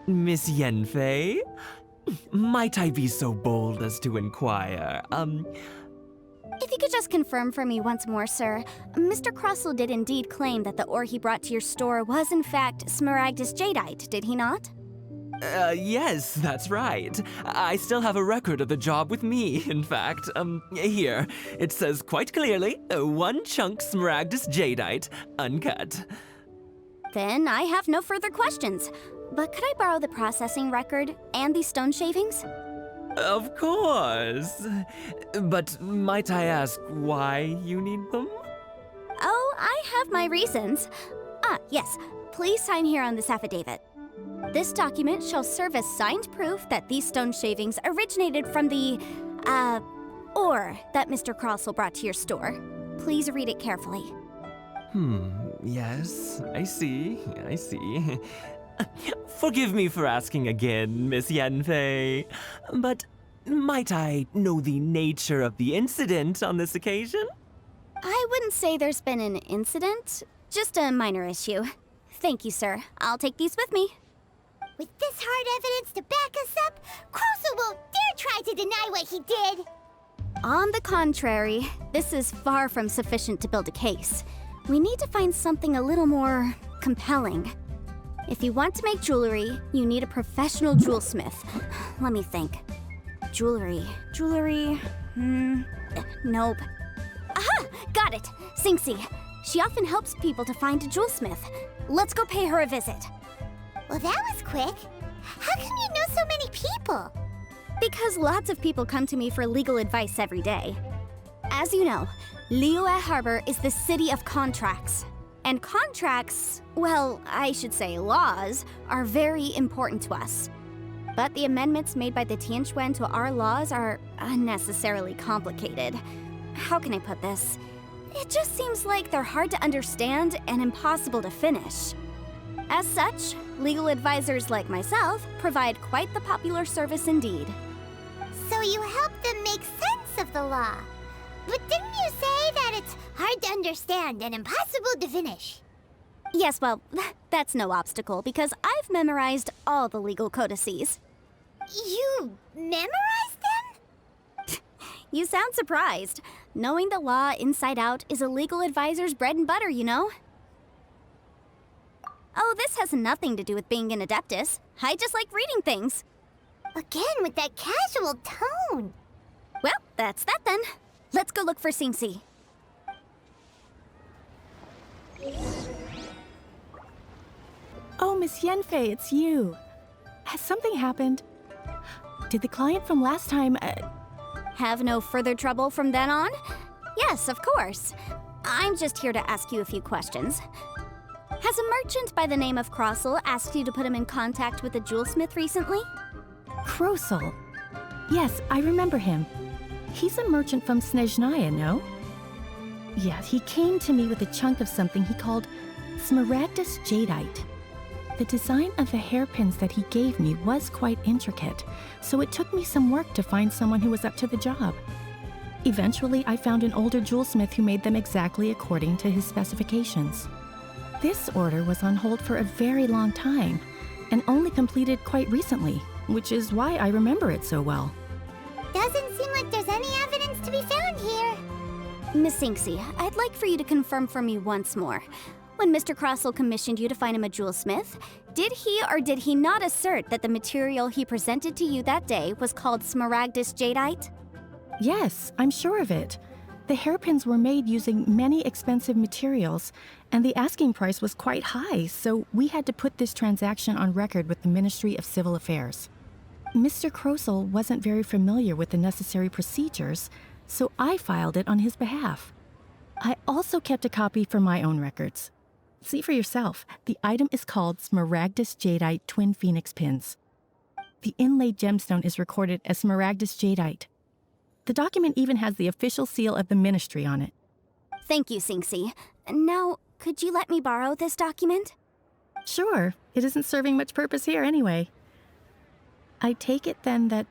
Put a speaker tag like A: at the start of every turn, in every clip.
A: Miss Yenfei? Might I be so bold as to inquire,
B: If you could just confirm for me once more, sir. Mr. Crossell did indeed claim that the ore he brought to your store was in fact Smaragdus Jadeite, did he not?
A: Yes, that's right. I still have a record of the job with me, in fact. Here. It says quite clearly, 1 chunk Smaragdus Jadeite, uncut.
B: Then I have no further questions. But could I borrow the processing record and these stone shavings?
A: Of course. But might I ask why you need them?
B: Oh, I have my reasons. Ah, yes. Please sign here on this affidavit. This document shall serve as signed proof that these stone shavings originated from the, ore that Mr. Crossell brought to your store. Please read it carefully.
A: Yes, I see. Forgive me for asking again, Miss Yenfei, but might I know the nature of the incident on this occasion?
B: I wouldn't say there's been an incident, just a minor issue. Thank you, sir. I'll take these with me.
C: With this hard evidence to back us up, Crossell won't dare try to deny what he did!
B: On the contrary, this is far from sufficient to build a case. We need to find something a little more compelling. If you want to make jewelry, you need a professional jewelsmith. Let me think. Jewelry. Nope. Aha! Got it! Sinxi. She often helps people to find a jewelsmith. Let's go pay her a visit.
C: Well, that was quick. How come you know so many people?
B: Because lots of people come to me for legal advice every day. As you know, Liyue Harbor is the city of contracts. And contracts, well, I should say laws, are very important to us. But the amendments made by the Tianquan to our laws are unnecessarily complicated. How can I put this? It just seems like they're hard to understand and impossible to finish. As such, legal advisors like myself provide quite the popular service indeed.
C: So you help them make sense of the law. But didn't you say that it's hard to understand and impossible to finish?
B: Yes, well, that's no obstacle because I've memorized all the legal codices.
C: You memorized them?
B: You sound surprised. Knowing the law inside out is a legal advisor's bread and butter, you know? Oh, this has nothing to do with being an adeptus. I just like reading things.
C: Again, with that casual tone.
B: Well, that's that then. Let's go look for Sinxi.
D: Oh, Miss Yenfei, it's you. Has something happened? Did the client from last time,
B: Have no further trouble from then on? Yes, of course. I'm just here to ask you a few questions. Has a merchant by the name of Crossell asked you to put him in contact with a jewelsmith recently?
D: Crossell? Yes, I remember him. He's a merchant from Snezhnaya, no? Yeah, he came to me with a chunk of something he called Smaragdus Jadeite. The design of the hairpins that he gave me was quite intricate, so it took me some work to find someone who was up to the job. Eventually, I found an older jewelsmith who made them exactly according to his specifications. This order was on hold for a very long time, and only completed quite recently, which is why I remember it so well.
C: Doesn't seem like there's any evidence to be found here.
B: Miss Sinxi, I'd like for you to confirm for me once more. When Mr. Crossell commissioned you to find him a jewelsmith, did he or did he not assert that the material he presented to you that day was called Smaragdus Jadeite?
D: Yes, I'm sure of it. The hairpins were made using many expensive materials, and the asking price was quite high, so we had to put this transaction on record with the Ministry of Civil Affairs. Mr. Crossell wasn't very familiar with the necessary procedures, so I filed it on his behalf. I also kept a copy for my own records. See for yourself, the item is called Smaragdus Jadeite Twin Phoenix Pins. The inlaid gemstone is recorded as Smaragdus Jadeite. The document even has the official seal of the ministry on it.
B: Thank you, Sinxi. Now, could you let me borrow this document?
D: Sure, it isn't serving much purpose here anyway. I take it then that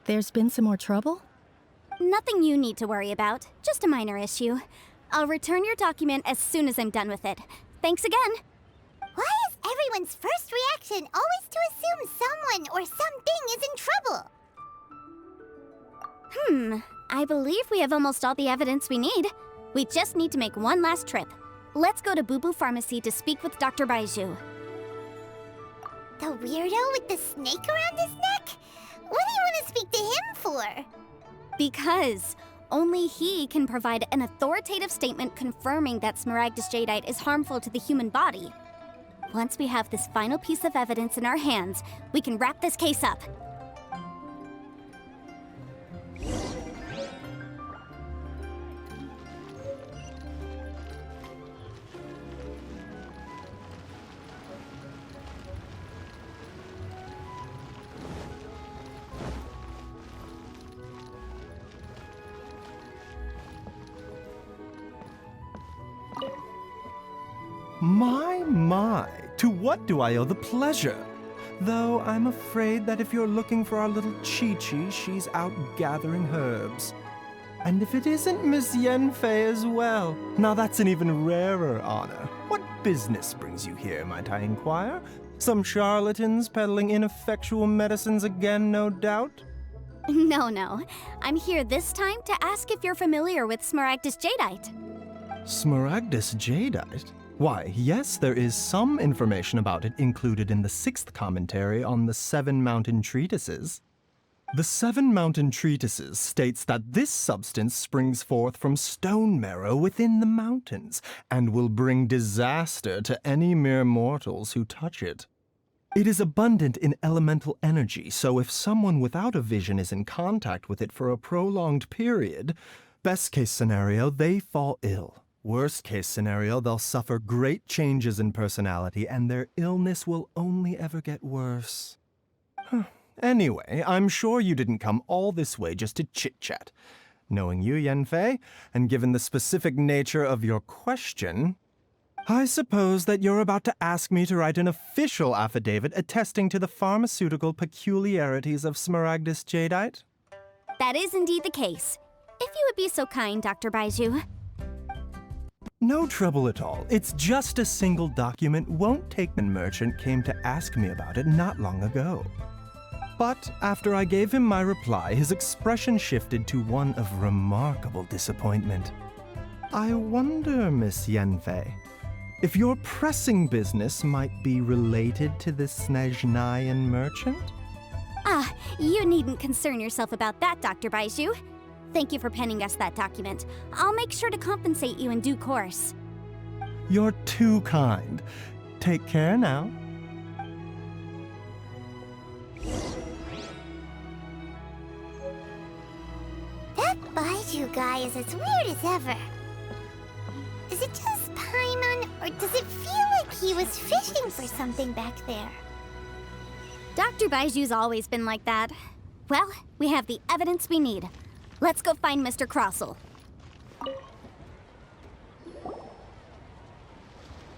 D: there's been some more trouble?
B: Nothing you need to worry about, just a minor issue. I'll return your document as soon as I'm done with it. Thanks again.
C: Why is everyone's first reaction always to assume someone or something is in trouble.
B: I believe we have almost all the evidence we need. We just need to make one last trip. Let's go to Boo Boo Pharmacy to speak with Dr. Baiju.
C: The weirdo with the snake around his neck? What do you want to speak to him for?
B: Because only he can provide an authoritative statement confirming that Smaragdus Jadeite is harmful to the human body. Once we have this final piece of evidence in our hands, we can wrap this case up.
E: My, to what do I owe the pleasure? Though I'm afraid that if you're looking for our little Chi-Chi, she's out gathering herbs. And if it isn't Miss Yanfei as well, now that's an even rarer honor. What business brings you here, might I inquire? Some charlatans peddling ineffectual medicines again, no doubt?
B: No. I'm here this time to ask if you're familiar with Smaragdus Jadeite.
E: Smaragdus Jadeite? Why, yes, there is some information about it included in the 6th commentary on the 7 Mountain Treatises. The 7 Mountain Treatises states that this substance springs forth from stone marrow within the mountains, and will bring disaster to any mere mortals who touch it. It is abundant in elemental energy, so if someone without a vision is in contact with it for a prolonged period, best case scenario, they fall ill. Worst case scenario, they'll suffer great changes in personality and their illness will only ever get worse. Anyway, I'm sure you didn't come all this way just to chit-chat. Knowing you, Yanfei, and given the specific nature of your question, I suppose that you're about to ask me to write an official affidavit attesting to the pharmaceutical peculiarities of Smaragdus Jadeite?
B: That is indeed the case. If you would be so kind, Dr. Baiju.
E: No trouble at all. It's just a single document. Won't take. The merchant came to ask me about it not long ago. But after I gave him my reply, his expression shifted to one of remarkable disappointment. I wonder, Miss Yanfei, if your pressing business might be related to this Snezhnayan merchant?
B: You needn't concern yourself about that, Dr. Baiju. Thank you for penning us that document. I'll make sure to compensate you in due course.
E: You're too kind. Take care now.
C: That Baiju guy is as weird as ever. Is it just Paimon, or does it feel like he was fishing for something back there?
B: Dr. Baiju's always been like that. Well, we have the evidence we need. Let's go find Mr. Crossell.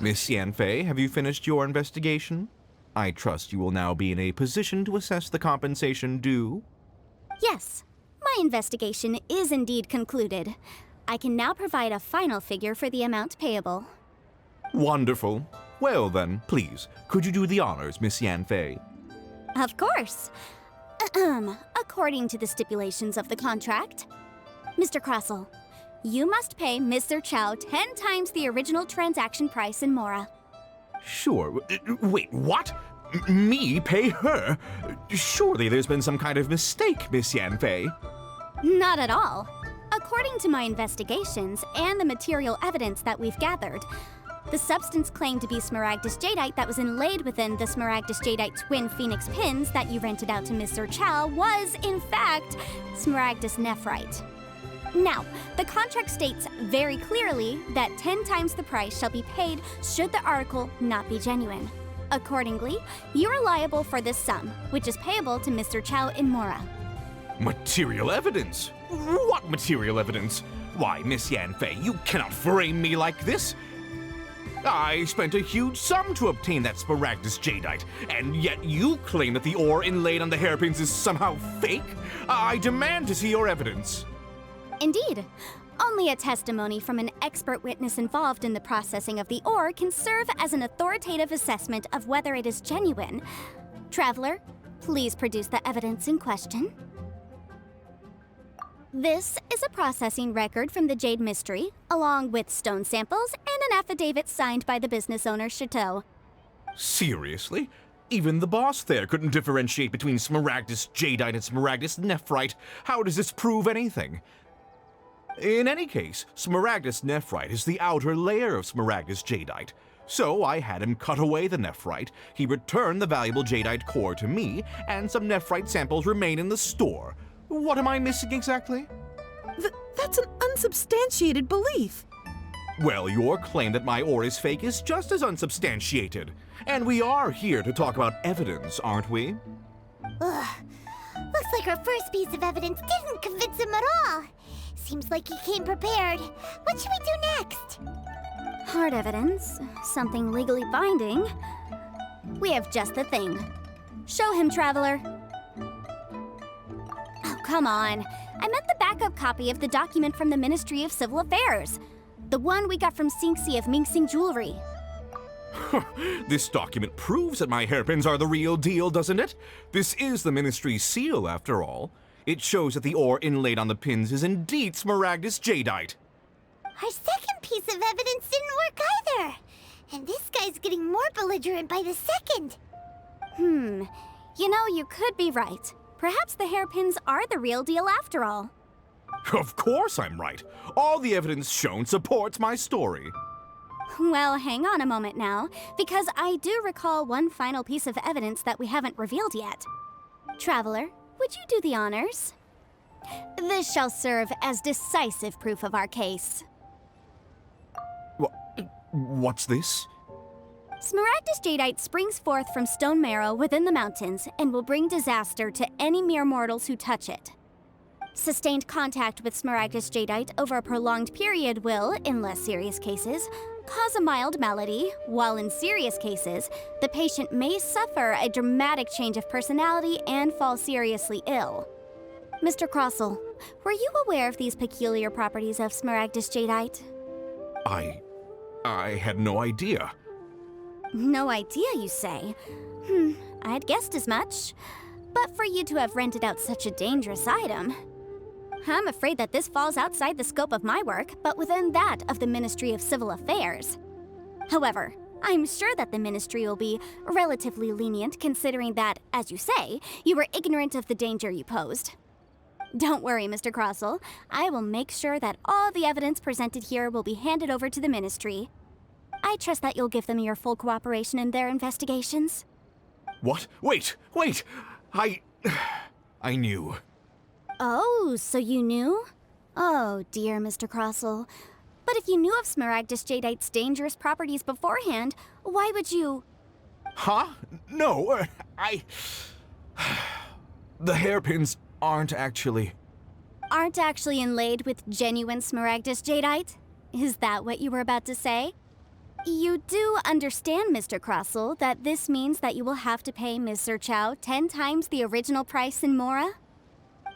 F: Miss Yanfei, have you finished your investigation? I trust you will now be in a position to assess the compensation due.
B: Yes, my investigation is indeed concluded. I can now provide a final figure for the amount payable.
F: Wonderful. Well then, please, could you do the honors, Miss Yanfei?
B: Of course. According to the stipulations of the contract, Mr. Crossell, you must pay Mr. Chow 10 times the original transaction price in Mora.
F: Sure. Wait, what? Me pay her? Surely there's been some kind of mistake, Miss Yanfei.
B: Not at all. According to my investigations and the material evidence that we've gathered, the substance claimed to be Smaragdus Jadeite that was inlaid within the Smaragdus Jadeite twin phoenix pins that you rented out to Mr. Chow was, in fact, Smaragdus Nephrite. Now, the contract states very clearly that 10 times the price shall be paid should the article not be genuine. Accordingly, you are liable for this sum, which is payable to Mr. Chow in Mora.
F: Material evidence? What material evidence? Why, Miss Yanfei, you cannot frame me like this. I spent a huge sum to obtain that Smaragdus Jadeite, and yet you claim that the ore inlaid on the hairpins is somehow fake? I demand to see your evidence.
B: Indeed. Only a testimony from an expert witness involved in the processing of the ore can serve as an authoritative assessment of whether it is genuine. Traveler, Please produce the evidence in question. This is a processing record from the Jade Mystery, along with stone samples and an affidavit signed by the business owner, Chateau.
F: Seriously? Even the boss there couldn't differentiate between Smaragdus Jadeite and Smaragdus Nephrite. How does this prove anything? In any case, Smaragdus Nephrite is the outer layer of Smaragdus Jadeite. So I had him cut away the Nephrite, he returned the valuable Jadeite core to me, and some Nephrite samples remain in the store. What am I missing exactly?
G: That's an unsubstantiated belief.
F: Well, your claim that my ore is fake is just as unsubstantiated. And we are here to talk about evidence, aren't we?
C: Ugh. Looks like our first piece of evidence didn't convince him at all. Seems like he came prepared. What should we do next?
B: Hard evidence, something legally binding. We have just the thing. Show him, Traveler. Oh, come on. I meant the backup copy of the document from the Ministry of Civil Affairs. The one we got from Sinxi of Mingsing Jewelry.
F: This document proves that my hairpins are the real deal, doesn't it? This is the Ministry's seal, after all. It shows that the ore inlaid on the pins is indeed Smaragdus Jadeite.
C: Our second piece of evidence didn't work either. And this guy's getting more belligerent by the second.
B: You know, you could be right. Perhaps the hairpins are the real deal after all.
F: Of course I'm right. All the evidence shown supports my story.
B: Well, hang on a moment now, because I do recall one final piece of evidence that we haven't revealed yet. Traveler, would you do the honors? This shall serve as decisive proof of our case.
F: What's this?
B: Smaragdus Jadeite springs forth from stone marrow within the mountains and will bring disaster to any mere mortals who touch it. Sustained contact with Smaragdus Jadeite over a prolonged period will, in less serious cases, cause a mild malady, while in serious cases, the patient may suffer a dramatic change of personality and fall seriously ill. Mr. Crossell, were you aware of these peculiar properties of Smaragdus Jadeite?
F: I had no idea.
B: No idea, you say? I'd guessed as much. But for you to have rented out such a dangerous item... I'm afraid that this falls outside the scope of my work, but within that of the Ministry of Civil Affairs. However, I'm sure that the Ministry will be relatively lenient considering that, as you say, you were ignorant of the danger you posed. Don't worry, Mr. Crossell. I will make sure that all the evidence presented here will be handed over to the Ministry. I trust that you'll give them your full cooperation in their investigations.
F: What? Wait! I knew.
B: Oh, so you knew? Oh, dear Mr. Crossell. But if you knew of Smaragdus Jadeite's dangerous properties beforehand, why would you...
F: Huh? No, The hairpins aren't actually
B: inlaid with genuine Smaragdus Jadeite? Is that what you were about to say? You do understand, Mr. Crossell, that this means that you will have to pay Ms. Sirchow 10 times the original price in Mora?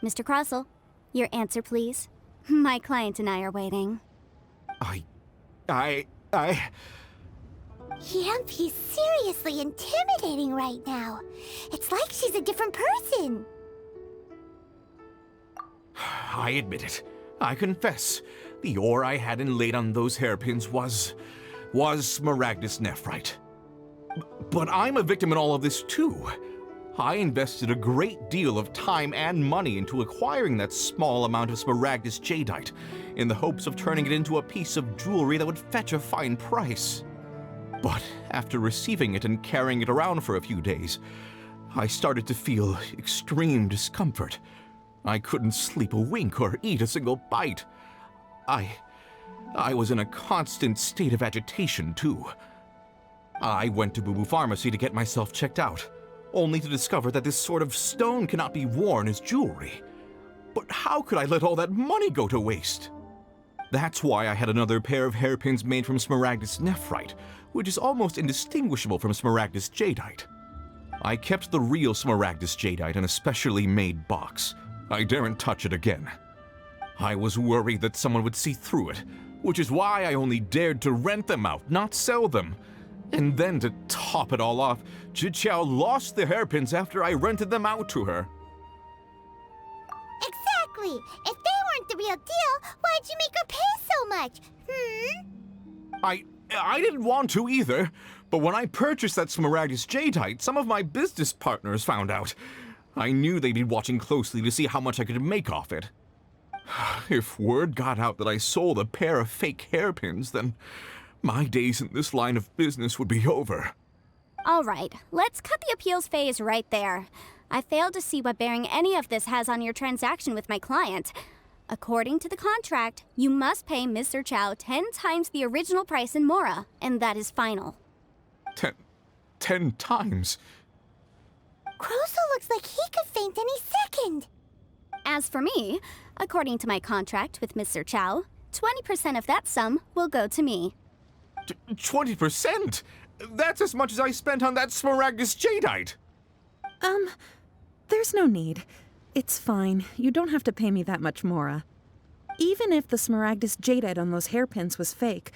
B: Mr. Crossell, your answer, please. My client and I are waiting.
C: Yep, he's seriously intimidating right now. It's like she's a different person.
F: I admit it. I confess. The ore I had inlaid on those hairpins was Smaragdus Nephrite. But I'm a victim in all of this too. I invested a great deal of time and money into acquiring that small amount of Smaragdus Jadeite, in the hopes of turning it into a piece of jewelry that would fetch a fine price. But after receiving it and carrying it around for a few days, I started to feel extreme discomfort. I couldn't sleep a wink or eat a single bite. I was in a constant state of agitation, too. I went to Boo Boo Pharmacy to get myself checked out, only to discover that this sort of stone cannot be worn as jewelry. But how could I let all that money go to waste? That's why I had another pair of hairpins made from Smaragdus Nephrite, which is almost indistinguishable from Smaragdus Jadeite. I kept the real Smaragdus Jadeite in a specially made box. I daren't touch it again. I was worried that someone would see through it, which is why I only dared to rent them out, not sell them. And then to top it all off, Chichao lost the hairpins after I rented them out to her.
C: Exactly! If they weren't the real deal, why'd you make her pay so much?
F: I didn't want to either, but when I purchased that Smaragdus Jadeite, some of my business partners found out. I knew they'd be watching closely to see how much I could make off it. If word got out that I sold a pair of fake hairpins, then my days in this line of business would be over.
B: All right, let's cut the appeals phase right there. I failed to see what bearing any of this has on your transaction with my client. According to the contract, you must pay Mr. Chow 10 times the original price in Mora, and that is final.
F: 10 times?
C: Croso looks like he could faint any second.
B: As for me, according to my contract with Mr. Chow, 20% of that sum will go to me.
F: 20%? That's as much as I spent on that Smaragdus Jadeite.
G: There's no need. It's fine. You don't have to pay me that much, Mora. Even if the Smaragdus Jadeite on those hairpins was fake,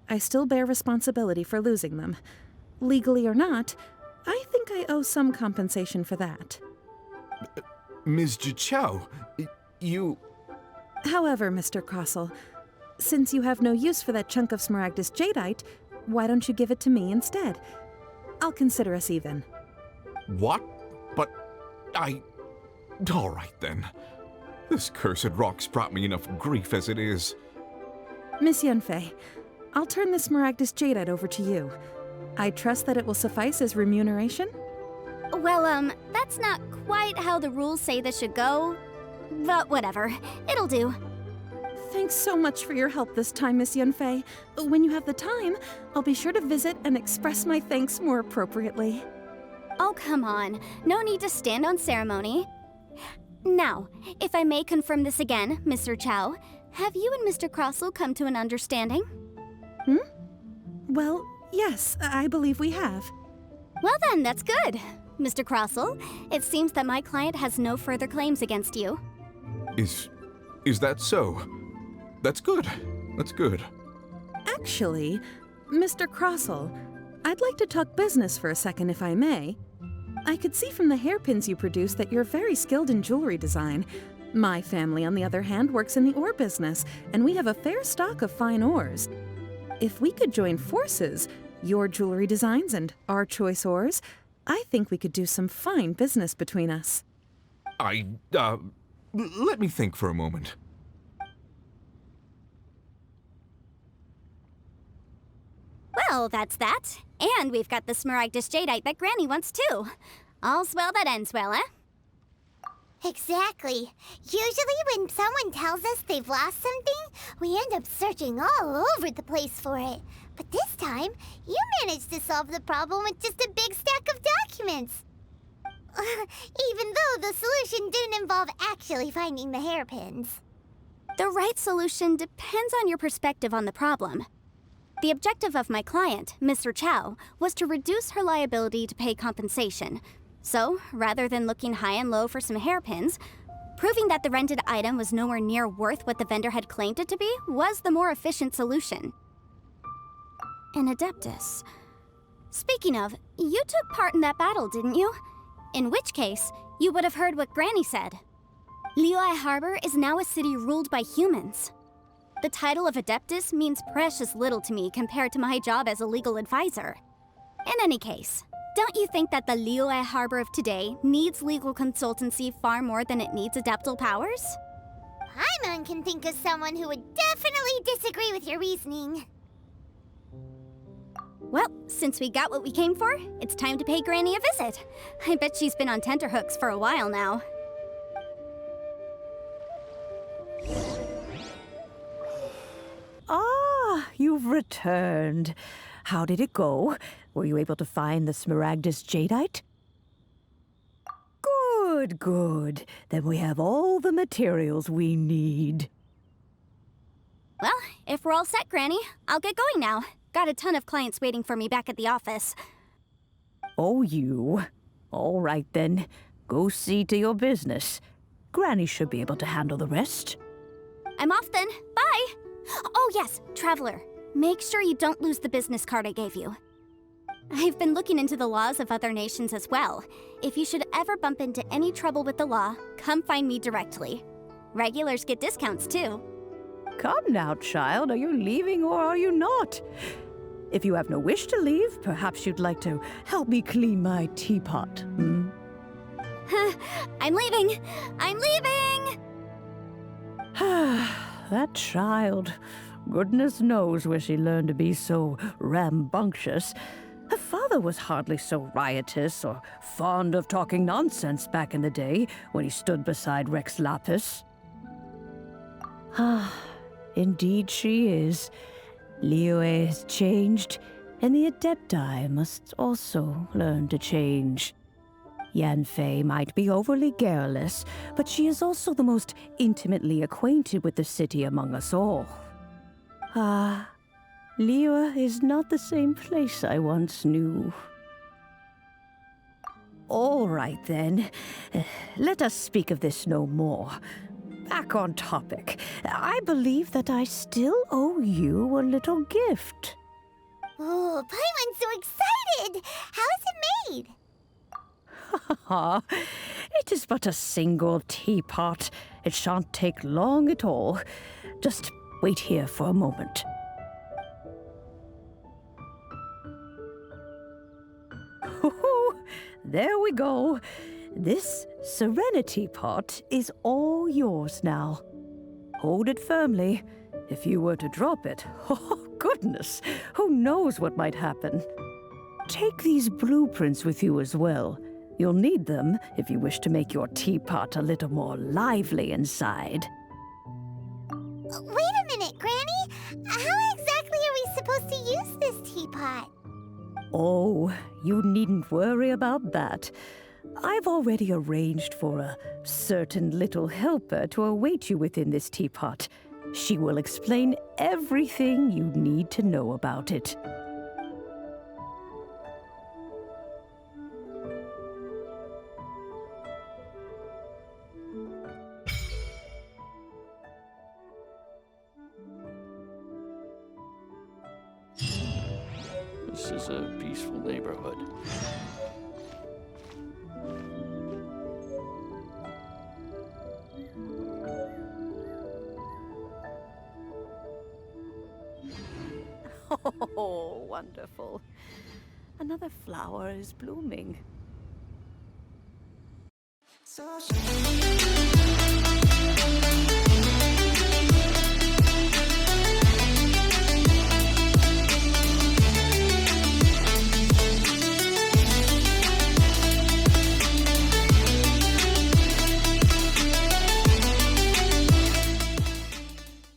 G: I still bear responsibility for losing them. Legally or not, I think I owe some compensation for that.
F: Ms. Jichao, you...
G: However, Mr. Crossell, since you have no use for that chunk of Smaragdus Jadeite, why don't you give it to me instead? I'll consider us even.
F: What? But all right then. This cursed rock's brought me enough grief as it is.
G: Miss Yunfei, I'll turn this Smaragdus Jadeite over to you. I trust that it will suffice as remuneration?
B: Well, that's not quite how the rules say this should go. But whatever, it'll do.
G: Thanks so much for your help this time, Miss Yunfei. When you have the time, I'll be sure to visit and express my thanks more appropriately.
B: Oh, come on. No need to stand on ceremony. Now, if I may confirm this again, Mr. Chow, have you and Mr. Crossell come to an understanding?
G: Well, yes, I believe we have.
B: Well then, that's good. Mr. Crossell, it seems that my client has no further claims against you.
F: Is that so? That's good. That's good.
G: Actually, Mr. Crossell, I'd like to talk business for a second if I may. I could see from the hairpins you produce that you're very skilled in jewelry design. My family, on the other hand, works in the ore business, and we have a fair stock of fine ores. If we could join forces, your jewelry designs and our choice ores, I think we could do some fine business between us.
F: Let me think for a moment.
B: Well, that's that. And we've got the Smaragdus Jadeite that Granny wants too. All's well that ends well, eh?
C: Exactly. Usually when someone tells us they've lost something, we end up searching all over the place for it. But this time, you managed to solve the problem with just a big stack of documents. Even though the solution didn't involve actually finding the hairpins.
B: The right solution depends on your perspective on the problem. The objective of my client, Mr. Chow, was to reduce her liability to pay compensation. So, rather than looking high and low for some hairpins, proving that the rented item was nowhere near worth what the vendor had claimed it to be was the more efficient solution. An Adeptus. Speaking of, you took part in that battle, didn't you? In which case, you would have heard what Granny said. Liyue Harbor is now a city ruled by humans. The title of Adeptus means precious little to me compared to my job as a legal advisor. In any case, don't you think that the Liyue Harbor of today needs legal consultancy far more than it needs adeptal powers?
C: Paimon can think of someone who would definitely disagree with your reasoning.
B: Well, since we got what we came for, it's time to pay Granny a visit. I bet she's been on tenterhooks for a while now.
H: Ah, you've returned. How did it go? Were you able to find the Smaragdus Jadeite? Good, good. Then we have all the materials we need.
B: Well, if we're all set, Granny, I'll get going now. Got a ton of clients waiting for me back at the office.
H: Oh, you. All right, then. Go see to your business. Granny should be able to handle the rest.
B: I'm off then. Bye! Oh yes, Traveler. Make sure you don't lose the business card I gave you. I've been looking into the laws of other nations as well. If you should ever bump into any trouble with the law, come find me directly. Regulars get discounts too.
H: Come now, child. Are you leaving or are you not? If you have no wish to leave, perhaps you'd like to help me clean my teapot, hmm?
B: I'm leaving! I'm leaving!
H: That child. Goodness knows where she learned to be so rambunctious. Her father was hardly so riotous or fond of talking nonsense back in the day when he stood beside Rex Lapis. Indeed she is. Liyue has changed, and the Adepti must also learn to change. Yanfei might be overly garrulous, but she is also the most intimately acquainted with the city among us all. Liyue is not the same place I once knew. All right, then. Let us speak of this no more. Back on topic. I believe that I still owe you a little gift.
C: Oh, Paimon's so excited! How is it made?
H: It is but a single teapot. It shan't take long at all. Just wait here for a moment. There we go. This Serenity pot is all yours now. Hold it firmly. If you were to drop it, oh goodness, who knows what might happen. Take these blueprints with you as well. You'll need them if you wish to make your teapot a little more lively inside.
C: Wait a minute, Granny! How exactly are we supposed to use this teapot?
H: Oh, you needn't worry about that. I've already arranged for a certain little helper to await you within this teapot. She will explain everything you need to know about it.
I: This is a peaceful neighborhood.
H: Oh, wonderful. Another flower is blooming.
J: So